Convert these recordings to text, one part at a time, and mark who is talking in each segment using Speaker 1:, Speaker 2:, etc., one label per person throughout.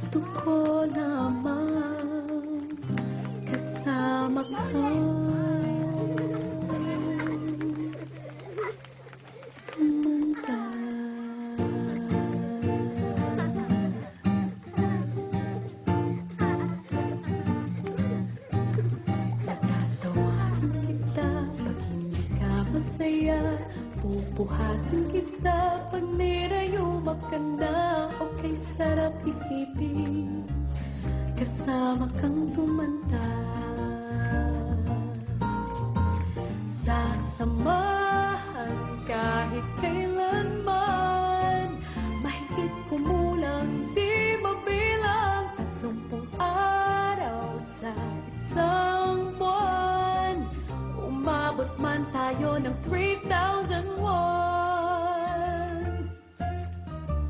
Speaker 1: Gusto ko lamang kasama ka. Tumanda. Patatawanan kita pag hindi ka masaya. Pupuhatin kita pag nirayuma ka na. Okay, sarap isipin kasama kang tumanda. Sasamahan kahit kailanman. Mahigit kumulang di mabilang 30 araw sa isang buwan. Umabot man tayo ng 3,001.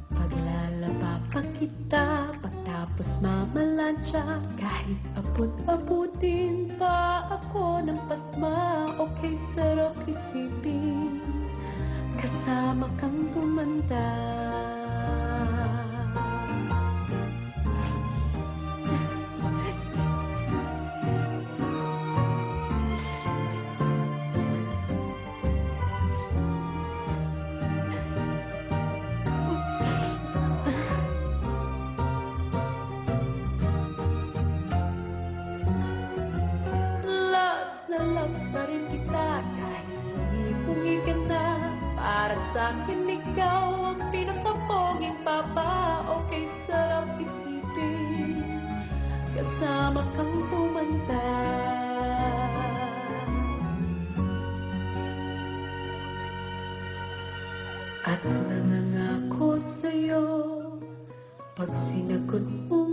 Speaker 1: Paglalaba pa kita pagtapos mamalansya. Kahit abot-abutin pa ako ng pasma. Okay, sarap isipin kasama kang tumanda. Loves pa rin kita kahit bungi-bungi ka na. Para sa'kin ikaw ang pinakapoging papa. Okay, sarap isipin kasama kang tumanda. At nangangako sa'yo pag sinagot mo